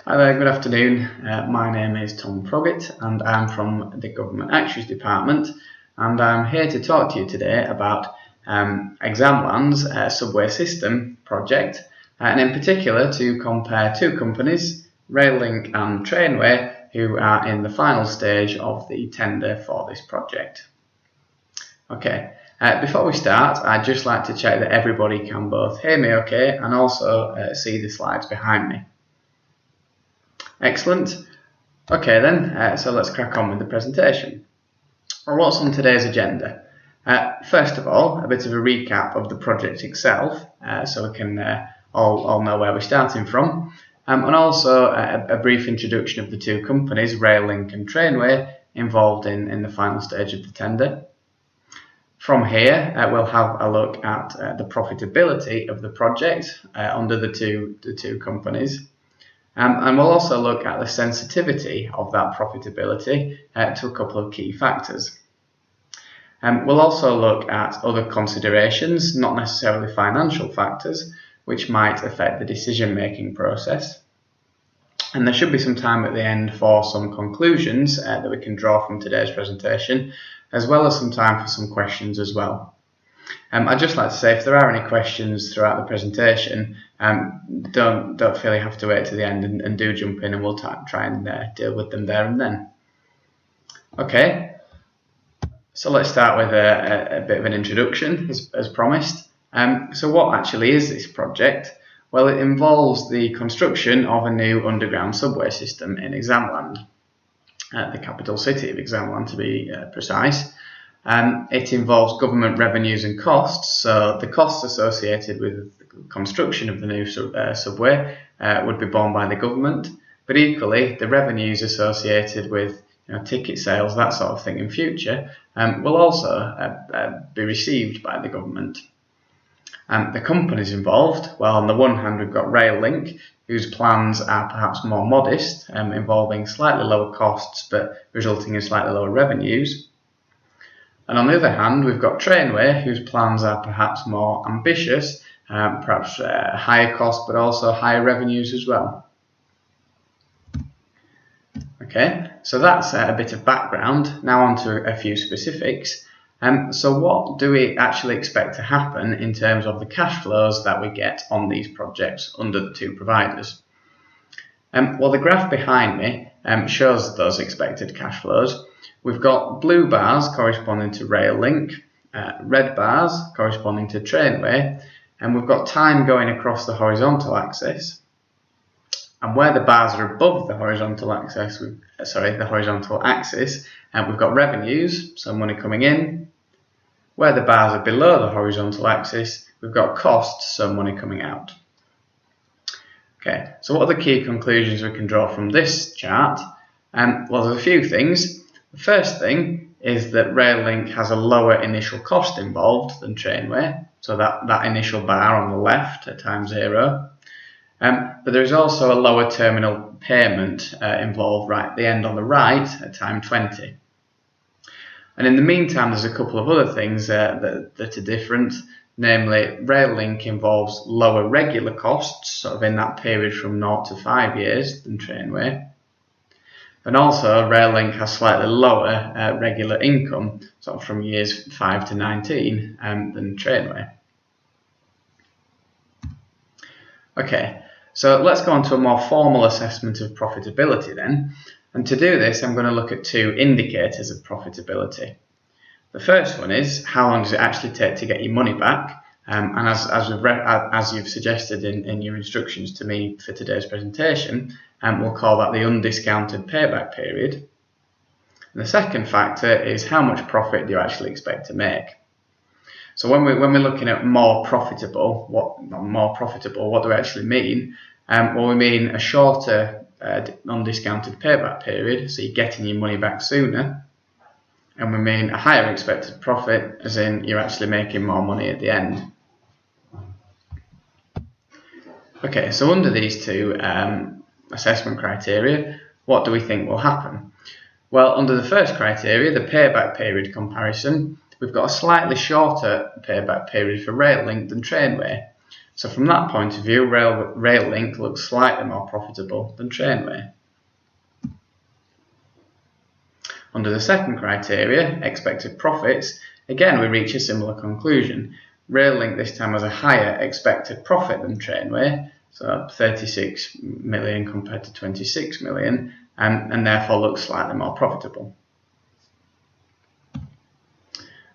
Hi there, good afternoon. My name is Tom Proggett and I'm from the Government Actuaries Department, and I'm here to talk to you today about Examland's subway system project, and in particular to compare two companies, Raillink and Trainway, who are in the final stage of the tender for this project. Okay, before we start, I'd just like to check that everybody can both hear me okay and also see the slides behind me. Excellent. Okay then, so let's crack on with the presentation. Well, what's on today's agenda? First of all, a bit of a recap of the project itself, so we can all know where we're starting from, and also a brief introduction of the two companies, Raillink and Trainway, involved in the final stage of the tender. From here, we'll have a look at the profitability of the project under the two companies. And we'll also look at the sensitivity of that profitability to a couple of key factors. We'll also look at other considerations, not necessarily financial factors, which might affect the decision-making process. And there should be some time at the end for some conclusions that we can draw from today's presentation, as well as some time for some questions as well. I'd just like to say, if there are any questions throughout the presentation, don't feel you have to wait to the end, and do jump in and we'll try and deal with them there and then. Okay, so let's start with a bit of an introduction, as promised. So what actually is this project? Well, it involves the construction of a new underground subway system in Examland, the capital city of Examland to be precise. It involves government revenues and costs, so the costs associated with the construction of the new subway would be borne by the government, but equally the revenues associated with ticket sales, that sort of thing in future, will also be received by the government. The companies involved, well, on the one hand we've got Raillink, whose plans are perhaps more modest, involving slightly lower costs but resulting in slightly lower revenues. And on the other hand, we've got Trainway, whose plans are perhaps more ambitious, perhaps higher cost, but also higher revenues as well. Okay, so that's a bit of background. Now on to a few specifics. So what do we actually expect to happen in terms of the cash flows that we get on these projects under the two providers? Well, the graph behind me shows those expected cash flows. We've got blue bars corresponding to Raillink, red bars corresponding to Trainway, and we've got time going across the horizontal axis. And where the bars are above the horizontal axis, we've got revenues, so money coming in. Where the bars are below the horizontal axis, we've got costs, so money coming out. Okay, so what are the key conclusions we can draw from this chart? Well, there's a few things. The first thing is that Raillink has a lower initial cost involved than Trainway, so that initial bar on the left at time 0. But there is also a lower terminal payment involved right at the end on the right at time 20. And in the meantime, there's a couple of other things that are different. Namely, Raillink involves lower regular costs, sort of in that period from 0 to 5 years, than Trainway. And also, Raillink has slightly lower regular income, sort of from years 5 to 19, than Trainway. Okay, so let's go on to a more formal assessment of profitability then. And to do this, I'm going to look at two indicators of profitability. The first one is, how long does it actually take to get your money back? And as you've suggested in your instructions to me for today's presentation, we'll call that the undiscounted payback period. And the second factor is, how much profit do you actually expect to make? So when we're looking at more profitable, what do we actually mean? Well, we mean a shorter undiscounted payback period, so you're getting your money back sooner. And we mean a higher expected profit, as in you're actually making more money at the end. Okay, so under these two assessment criteria, what do we think will happen? Well, under the first criteria, the payback period comparison, we've got a slightly shorter payback period for Raillink than Trainway. So from that point of view, rail link looks slightly more profitable than trainway. Under the second criteria, expected profits, again we reach a similar conclusion. Rail link this time has a higher expected profit than trainway, so 36 million compared to 26 million, and therefore looks slightly more profitable.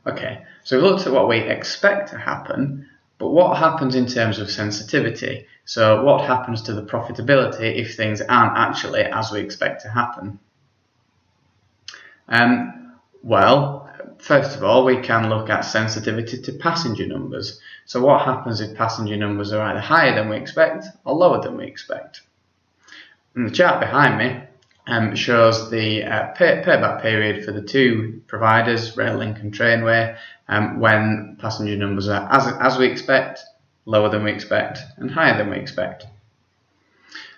Okay, so we've looked at what we expect to happen, but what happens in terms of sensitivity? So what happens to the profitability if things aren't actually as we expect to happen? Well, first of all, we can look at sensitivity to passenger numbers. So what happens if passenger numbers are either higher than we expect or lower than we expect? And the chart behind me shows the payback period for the two providers, rail link and trainway, when passenger numbers are as we expect, lower than we expect, and higher than we expect.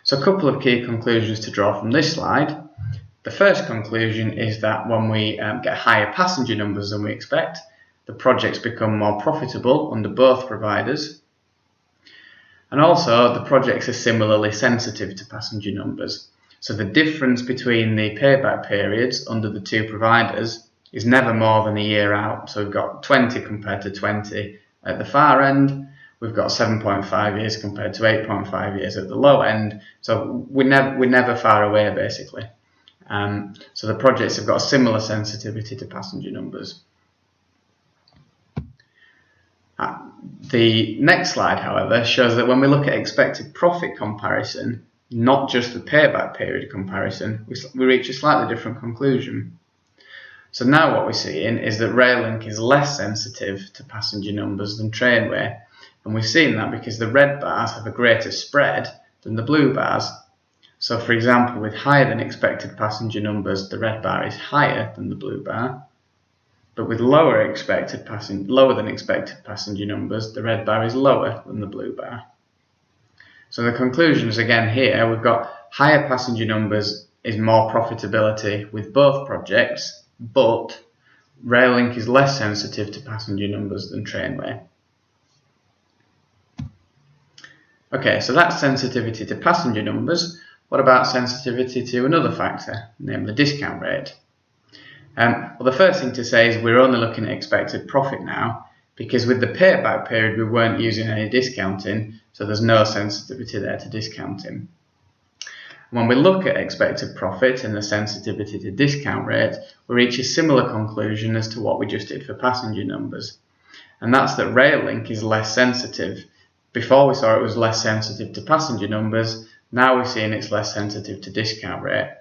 So a couple of key conclusions to draw from this slide. The first conclusion is that when we get higher passenger numbers than we expect, the projects become more profitable under both providers. And also, the projects are similarly sensitive to passenger numbers. So the difference between the payback periods under the two providers is never more than a year out. So we've got 20 compared to 20 at the far end. We've got 7.5 years compared to 8.5 years at the low end. So we're never far away, basically. So the projects have got a similar sensitivity to passenger numbers. The next slide, however, shows that when we look at expected profit comparison, not just the payback period comparison, we reach a slightly different conclusion. So now what we're seeing is that rail link is less sensitive to passenger numbers than trainway, and we've seen that because the red bars have a greater spread than the blue bars. So for example, with higher than expected passenger numbers, the red bar is higher than the blue bar. But with lower than expected passenger numbers, the red bar is lower than the blue bar. So the conclusions again here, we've got higher passenger numbers is more profitability with both projects, but rail link is less sensitive to passenger numbers than trainway. Okay, so that's sensitivity to passenger numbers. What about sensitivity to another factor, namely discount rate? Well, the first thing to say is we're only looking at expected profit now, because with the payback period we weren't using any discounting, so there's no sensitivity there to discounting. When we look at expected profit and the sensitivity to discount rate, we reach a similar conclusion as to what we just did for passenger numbers, and that's that rail link is less sensitive. Before we saw it was less sensitive to passenger numbers. Now we're seeing it's less sensitive to discount rate.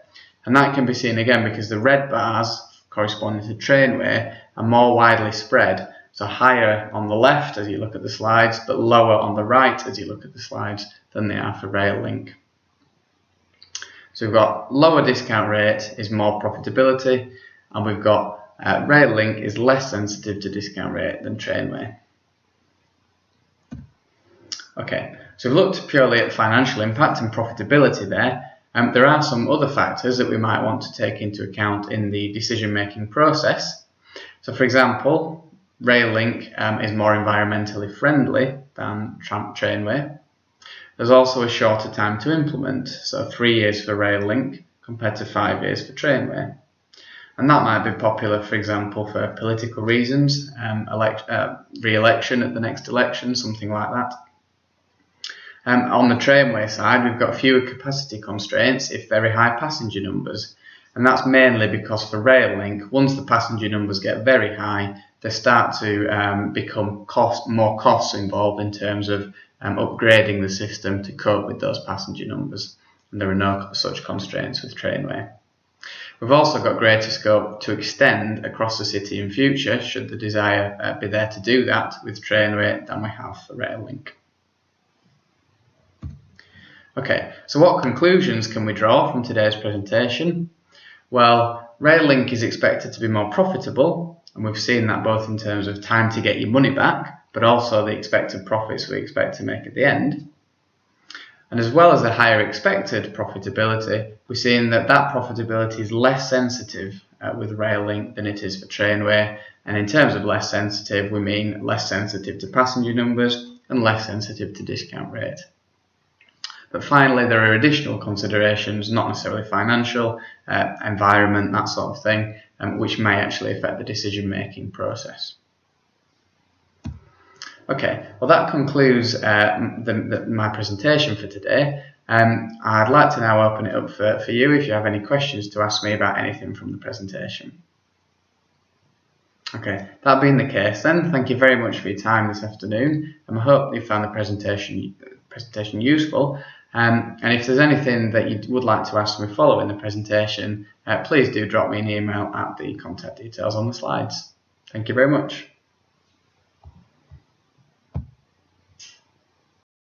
And that can be seen again because the red bars corresponding to trainway are more widely spread. So higher on the left as you look at the slides, but lower on the right as you look at the slides than they are for rail link. So we've got lower discount rate is more profitability, and we've got rail link is less sensitive to discount rate than trainway. Okay, so we've looked purely at financial impact and profitability there. There are some other factors that we might want to take into account in the decision-making process. So for example, rail link is more environmentally friendly than trainway. There's also a shorter time to implement, so 3 years for rail link compared to 5 years for trainway. And that might be popular, for example, for political reasons, re-election at the next election, something like that. On the trainway side, we've got fewer capacity constraints if very high passenger numbers, and that's mainly because for rail link, once the passenger numbers get very high, they start to become more costs involved in terms of upgrading the system to cope with those passenger numbers, and there are no such constraints with trainway. We've also got greater scope to extend across the city in future, should the desire be there to do that with trainway, than we have for rail link. Okay, so what conclusions can we draw from today's presentation? Well, rail link is expected to be more profitable, and we've seen that both in terms of time to get your money back, but also the expected profits we expect to make at the end. And as well as the higher expected profitability, we're seeing that profitability is less sensitive with rail link than it is for trainway. And in terms of less sensitive, we mean less sensitive to passenger numbers and less sensitive to discount rate. But finally, there are additional considerations, not necessarily financial, environment, that sort of thing, which may actually affect the decision-making process. Okay, well that concludes my presentation for today. I'd like to now open it up for you if you have any questions to ask me about anything from the presentation. Okay, that being the case then, thank you very much for your time this afternoon, and I hope you found the presentation useful. And if there's anything that you would like to ask me following the presentation, please do drop me an email at the contact details on the slides. Thank you very much.